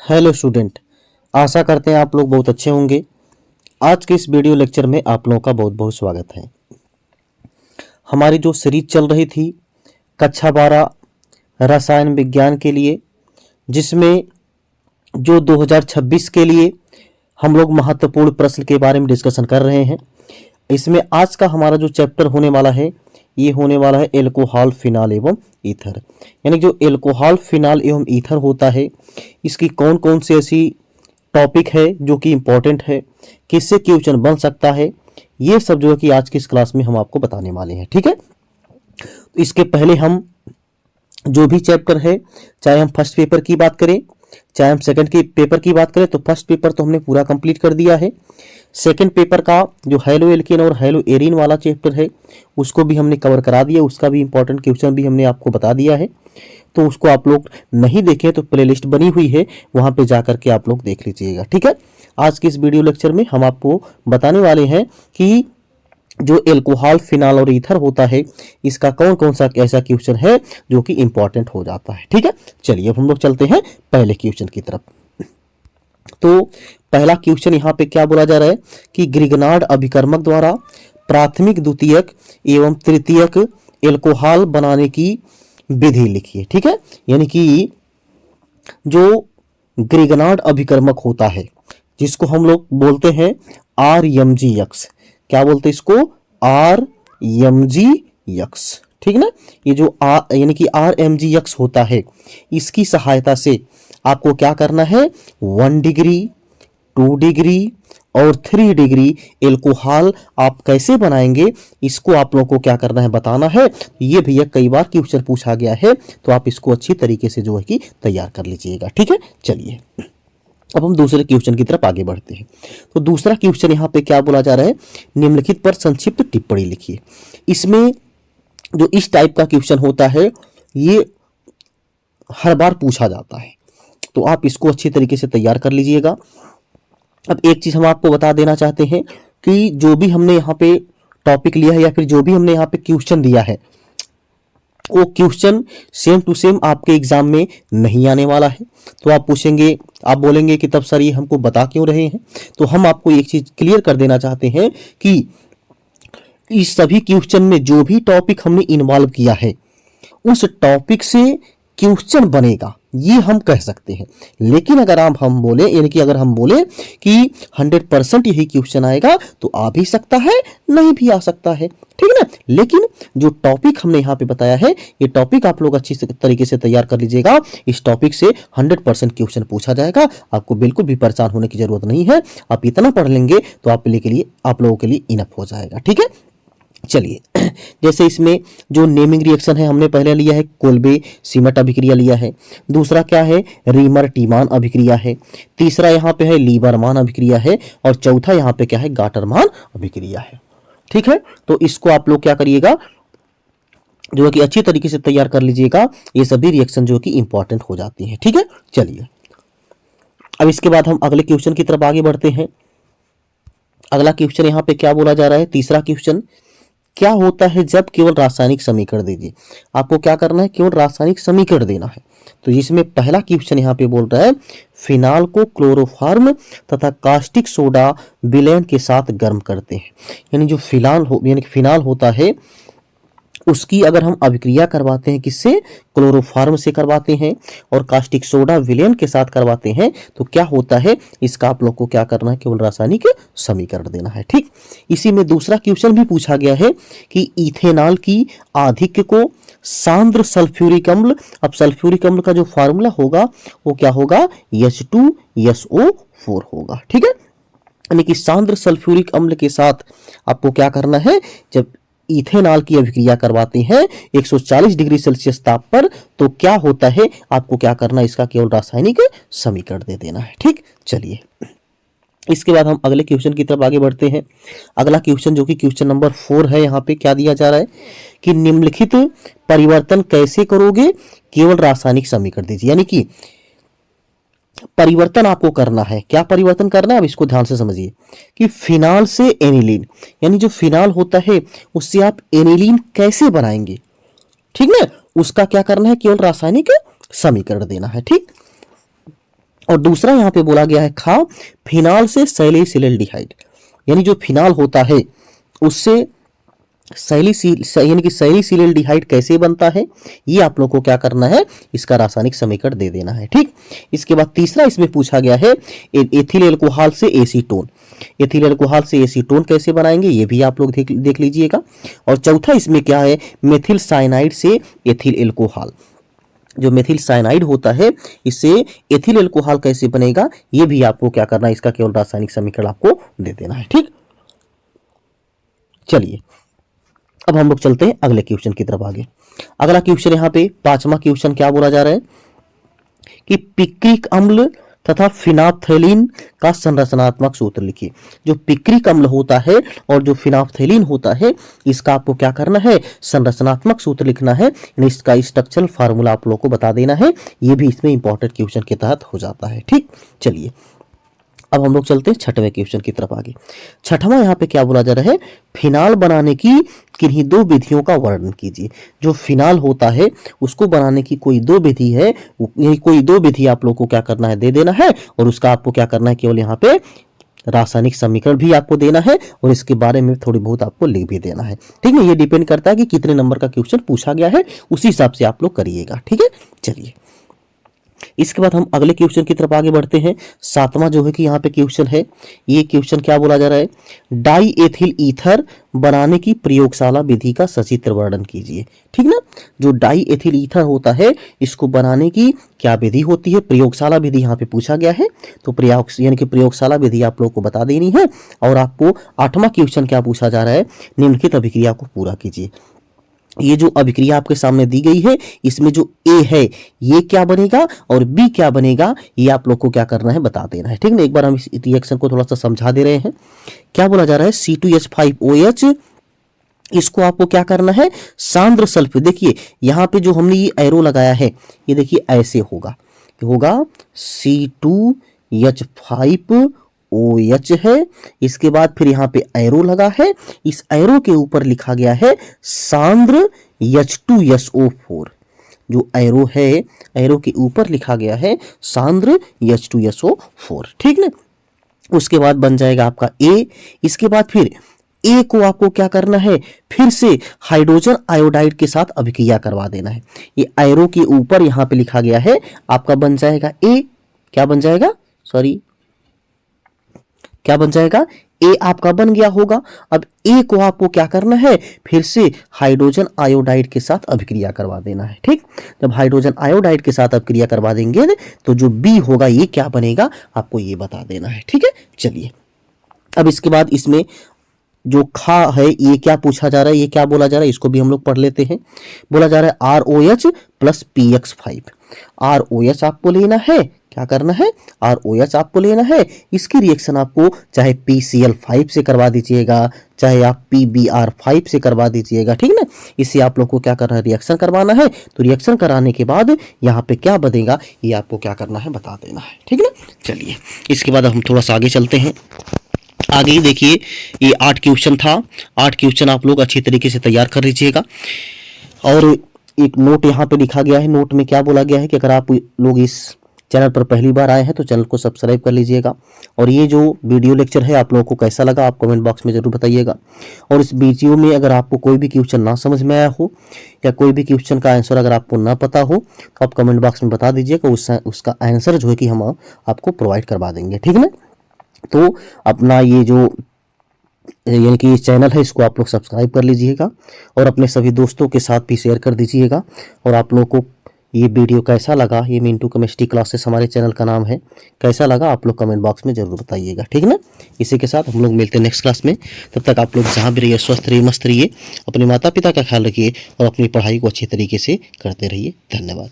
Hello student, आशा करते हैं आप लोग बहुत अच्छे होंगे। आज के इस वीडियो लेक्चर में आप लोगों का बहुत बहुत स्वागत है। हमारी जो सीरीज चल रही थी कक्षा 12 रसायन विज्ञान के लिए, जिसमें जो 2026 के लिए हम लोग महत्वपूर्ण प्रश्न के बारे में डिस्कशन कर रहे हैं। इसमें आज का हमारा जो चैप्टर होने वाला है ये होने वाला है एल्कोहल, फिनाल एवं ईथर। यानी जो एल्कोहल, फिनाल एवं ईथर होता है, इसकी कौन कौन सी ऐसी टॉपिक है जो कि इम्पोर्टेंट है, किससे क्वेश्चन बन सकता है, ये सब जो है कि आज की इस क्लास में हम आपको बताने वाले हैं। ठीक है, इसके पहले हम जो भी चैप्टर है, चाहे हम फर्स्ट पेपर की बात करें चाहे हम सेकंड की पेपर की बात करें, तो फर्स्ट पेपर तो हमने पूरा कंप्लीट कर दिया है। सेकंड पेपर का जो हेलो एल्केन और हेलो एरीन वाला चैप्टर है उसको भी हमने कवर करा दिया, उसका भी इंपॉर्टेंट क्वेश्चन भी हमने आपको बता दिया है। तो उसको आप लोग नहीं देखें तो प्लेलिस्ट बनी हुई है, वहां पे जाकर के आप लोग देख लीजिएगा। ठीक है, आज के इस वीडियो लेक्चर में हम आपको बताने वाले हैं कि जो एल्कोहल, फिनाल और ईथर होता है, इसका कौन कौन सा ऐसा क्वेश्चन है जो कि इंपॉर्टेंट हो जाता है। ठीक है, चलिए अब हम लोग चलते हैं पहले क्वेश्चन की तरफ। तो पहला क्वेश्चन यहाँ पे क्या बोला जा रहा है कि ग्रिगनार्ड अभिकर्मक द्वारा प्राथमिक, द्वितीयक एवं तृतीयक एल्कोहल बनाने की विधि लिखिए। ठीक है, यानी कि जो ग्रिगनार्ड अभिकर्मक होता है जिसको हम लोग बोलते हैं RMgX, क्या बोलते हैं इसको, RMgX। ठीक ना, ये जो यानी कि RMgX होता है, इसकी सहायता से आपको क्या करना है, 1 डिग्री, 2 डिग्री और 3 डिग्री एल्कोहल आप कैसे बनाएंगे, इसको आप लोगों को क्या करना है, बताना है। ये भैया कई बार क्वेश्चन पूछा गया है, तो आप इसको अच्छी तरीके से जो है कि तैयार कर लीजिएगा। ठीक है, चलिए अब हम दूसरे क्वेश्चन की तरफ आगे बढ़ते हैं। तो दूसरा क्वेश्चन यहाँ पे क्या बोला जा रहा है, निम्नलिखित पर संक्षिप्त टिप्पणी लिखिए। इसमें जो इस टाइप का क्वेश्चन होता है ये हर बार पूछा जाता है, तो आप इसको अच्छी तरीके से तैयार कर लीजिएगा। अब एक चीज हम आपको बता देना चाहते हैं कि जो भी हमने यहाँ पे टॉपिक लिया है या फिर जो भी हमने यहाँ पे क्वेश्चन दिया है, वो क्वेश्चन सेम टू सेम आपके एग्जाम में नहीं आने वाला है। तो आप पूछेंगे, आप बोलेंगे कि तब सर ये हमको बता क्यों रहे हैं, तो हम आपको एक चीज क्लियर कर देना चाहते हैं कि इस सभी क्वेश्चन में जो भी टॉपिक हमने इन्वॉल्व किया है उस टॉपिक से क्वेश्चन बनेगा, ये हम कह सकते हैं। लेकिन अगर हम बोले, यानी कि अगर हम बोले कि 100% यही क्वेश्चन आएगा, तो आ भी सकता है, नहीं भी आ सकता है। ठीक है ना, लेकिन जो टॉपिक हमने यहाँ पे बताया है, ये टॉपिक आप लोग अच्छी तरीके से तैयार कर लीजिएगा। इस टॉपिक से 100% क्वेश्चन पूछा जाएगा, आपको बिल्कुल भी परेशान होने की जरूरत नहीं है। आप इतना पढ़ लेंगे तो आप लोगों के लिए इनफ हो जाएगा। ठीक है, चलिए जैसे इसमें जो नेमिंग रिएक्शन है हमने पहले लिया है, कोल्बे सीमट अभिक्रिया लिया है। दूसरा क्या है, रीमर टीमान अभिक्रिया है। तीसरा यहाँ पे है लीबरमान अभिक्रिया है, और चौथा यहाँ पे क्या है, गाटरमान अभिक्रिया है। ठीक है, तो इसको आप लोग क्या करिएगा, जो है कि अच्छी तरीके से तैयार कर लीजिएगा। ये सभी रिएक्शन जो कि इंपॉर्टेंट हो जाती है। ठीक है, चलिए अब इसके बाद हम अगले क्वेश्चन की तरफ आगे बढ़ते हैं। अगला क्वेश्चन यहाँ पे क्या बोला जा रहा है, तीसरा क्वेश्चन, क्या होता है जब केवल रासायनिक समीकरण दीजिए। आपको क्या करना है, केवल रासायनिक समीकरण देना है। तो जिसमें पहला क्वेश्चन यहाँ पे बोल रहा है, फिनाल को क्लोरोफॉर्म तथा कास्टिक सोडा विलयन के साथ गर्म करते हैं। यानी जो फिनाल होता है उसकी अगर हम अभिक्रिया करवाते हैं, किससे, क्लोरोफॉर्म से करवाते हैं, और कास्टिक सोडा विलयन के साथ करवाते हैं, तो क्या होता है, इसका आप लोग को क्या करना है, केवल रासायनिक समीकरण देना है। ठीक, इसी में दूसरा क्वेश्चन भी पूछा गया है कि इथेनॉल की आधिक्य को सांद्र सल्फ्यूरिक अम्ल, अब सल्फ्यूरिक अम्ल का जो फार्मूला होगा वो क्या होगा, H2SO4 होगा। ठीक है, यानी कि सांद्र सल्फ्यूरिक अम्ल के साथ आपको क्या करना है, जब इथेनॉल की अभिक्रिया करवाते हैं 140 डिग्री सेल्सियस ताप पर, तो क्या होता है, आपको क्या करना है, इसका केवल रासायनिक समीकरण दे देना है। ठीक, चलिए इसके बाद हम अगले क्वेश्चन की तरफ आगे बढ़ते हैं। अगला क्वेश्चन जो कि क्वेश्चन नंबर 4 है, यहाँ पे क्या दिया जा रहा है कि निम्नलिखित परिवर्तन कैसे करोगे, केवल रासायनिक समीकरण दीजिए। यानी कि परिवर्तन आपको करना है, क्या परिवर्तन करना है, अब इसको ध्यान से समझिए कि फिनाल से एनिलीन, यानी जो फिनाल होता है उससे आप एनिलीन कैसे बनाएंगे। ठीक ना, उसका क्या करना है, केवल रासायनिक समीकरण देना है। ठीक, और दूसरा यहाँ पे बोला गया है खा, फिनाल से सैलिसिलडिहाइड, यानी जो फिनाल होता है उससे यानी कि सैलिसिलडिहाइड कैसे बनता है, ये आप लोग को क्या करना है, इसका रासायनिक समीकरण दे देना है। ठीक, इसके बाद तीसरा इसमें पूछा गया है एथिल एल्कोहल से एसीटोन, एथिल एल्कोहल से एसीटोन कैसे बनाएंगे, ये भी आप लोग देख लीजिएगा। और चौथा इसमें क्या है, मेथिल साइनाइड से एथिल एल्कोहल, जो मेथिल साइनाइड होता है इससे एथिल एल्कोहल कैसे बनेगा, ये भी आपको क्या करना है, इसका केवल रासायनिक समीकरण आपको दे देना है। ठीक, चलिए अब हम लोग चलते हैं अगले क्वेश्चन की तरफ आगे। अगला क्वेश्चन यहाँ पे पांचवा क्वेश्चन क्या बोला जा रहा है कि पिक्रिक अम्ल तथा फिनाप्थेलिन का संरचनात्मक सूत्र लिखिए। जो पिक्रिक अम्ल होता है और जो फिनाप्थेलिन होता है, इसका आपको क्या करना है, संरचनात्मक सूत्र लिखना है, यानी इसका स्ट्रक्चरल फार्मूला आप लोगों को बता देना है। ये भी इसमें इंपॉर्टेंट क्वेश्चन के तहत हो जाता है। ठीक, चलिए अब हम लोग चलते हैं छठवें क्वेश्चन की तरफ आगे। छठवां यहाँ पे क्या बोला जा रहा है, फिनाल बनाने की किन्हीं दो विधियों का वर्णन कीजिए। जो फिनाल होता है उसको बनाने की कोई दो विधि है, यही कोई दो विधि आप लोग को क्या करना है, दे देना है, और उसका आपको क्या करना है, केवल यहाँ पे रासायनिक समीकरण भी आपको देना है और इसके बारे में थोड़ी बहुत आपको लिख भी देना है। ठीक है, ये डिपेंड करता है कि कितने नंबर का क्वेश्चन पूछा गया है, उसी हिसाब से आप लोग करिएगा। ठीक है, चलिए इसके बाद हम अगले क्वेश्चन की तरफ आगे बढ़ते हैं। सातवां जो है कि यहाँ पे क्वेश्चन है, ये क्वेश्चन क्या बोला जा रहा है, डाई एथिल ईथर बनाने की प्रयोगशाला विधि का सचित्र वर्णन कीजिए। ठीक ना, जो डाई एथिल ईथर होता है इसको बनाने की क्या विधि होती है, प्रयोगशाला विधि यहाँ पे पूछा गया है। तो प्रयोग यानी कि प्रयोगशाला विधि आप लोग को बता देनी है। और आपको आठवां क्वेश्चन क्या पूछा जा रहा है, निम्नलिखित अभिक्रिया को पूरा कीजिए। ये जो अभिक्रिया आपके सामने दी गई है, इसमें जो ए है ये क्या बनेगा और बी क्या बनेगा, ये आप लोग को क्या करना है, बता देना है। ठीक ना, एक बार हम इस रिएक्शन को थोड़ा सा समझा दे रहे हैं। क्या बोला जा रहा है, C2H5OH, इसको आपको क्या करना है, सांद्र सल्फेट, देखिए यहाँ पे जो हमने ये एरो लगाया है, ये देखिए ऐसे होगा C2H5OH है। इसके बाद फिर यहाँ पे एरो लगा है, इस एरो के ऊपर लिखा गया है सांद्र H2SO4। जो एरो है, एरो के ऊपर लिखा गया है सांद्र H2SO4। ठीक ना, उसके बाद बन जाएगा आपका ए। इसके बाद फिर ए को आपको क्या करना है, फिर से हाइड्रोजन आयोडाइड के साथ अभिक्रिया करवा देना है। ये एरो के ऊपर यहाँ पे लिखा गया है, आपका बन जाएगा ए, क्या बन जाएगा, सॉरी क्या बन जाएगा, ए आपका बन गया होगा। अब ए को आपको क्या करना है, फिर से हाइड्रोजन आयोडाइड के साथ अभिक्रिया करवा देना है। ठीक, जब हाइड्रोजन आयोडाइड के साथ अभिक्रिया करवा देंगे तो जो बी होगा ये क्या बनेगा, आपको ये बता देना है। ठीक है, चलिए अब इसके बाद इसमें जो खा है ये क्या पूछा जा रहा है, ये क्या बोला जा रहा है, इसको भी हम लोग पढ़ लेते हैं। बोला जा रहा है ROH प्लस PX5। ROH आपको लेना है, क्या करना है, ROH आपको लेना है। इसकी रिएक्शन आपको चाहे PCl5 से करवा दीजिएगा, चाहे आप PBr5 से करवा दीजिएगा। ठीक ना, इससे आप लोग को क्या करना है, रिएक्शन करवाना है। तो रिएक्शन कराने के बाद यहाँ पे क्या बनेगा, ये आपको क्या करना है, बता देना है। ठीक ना, चलिए इसके बाद हम थोड़ा सा आगे चलते हैं। आगे ही देखिए, ये 8 क्वेश्चन था, 8 क्वेश्चन आप लोग अच्छी तरीके से तैयार कर लीजिएगा। और एक नोट यहाँ पे लिखा गया है, नोट में क्या बोला गया है कि अगर आप लोग इस चैनल पर पहली बार आए हैं तो चैनल को सब्सक्राइब कर लीजिएगा। और ये जो वीडियो लेक्चर है आप लोगों को कैसा लगा, आप कमेंट बॉक्स में जरूर बताइएगा। और इस वीडियो में अगर आपको कोई भी क्वेश्चन ना समझ में आया हो या कोई भी क्वेश्चन का आंसर अगर आपको ना पता हो तो आप कमेंट बॉक्स में बता दीजिएगा, उसका आंसर जो है कि हम आपको प्रोवाइड करवा देंगे। ठीक है, तो अपना ये जो यानी कि चैनल है इसको आप लोग सब्सक्राइब कर लीजिएगा और अपने सभी दोस्तों के साथ भी शेयर कर दीजिएगा। और आप लोग को ये वीडियो कैसा लगा, ये मिंटू केमिस्ट्री क्लासेस हमारे चैनल का नाम है, कैसा लगा आप लोग कमेंट बॉक्स में जरूर बताइएगा। ठीक है ना, इसी के साथ हम लोग मिलते हैं नेक्स्ट क्लास में। तब तक आप लोग जहाँ भी रहिए स्वस्थ रहिए, मस्त रहिए, अपने माता पिता का ख्याल रखिए और अपनी पढ़ाई को अच्छी तरीके से करते रहिए। धन्यवाद।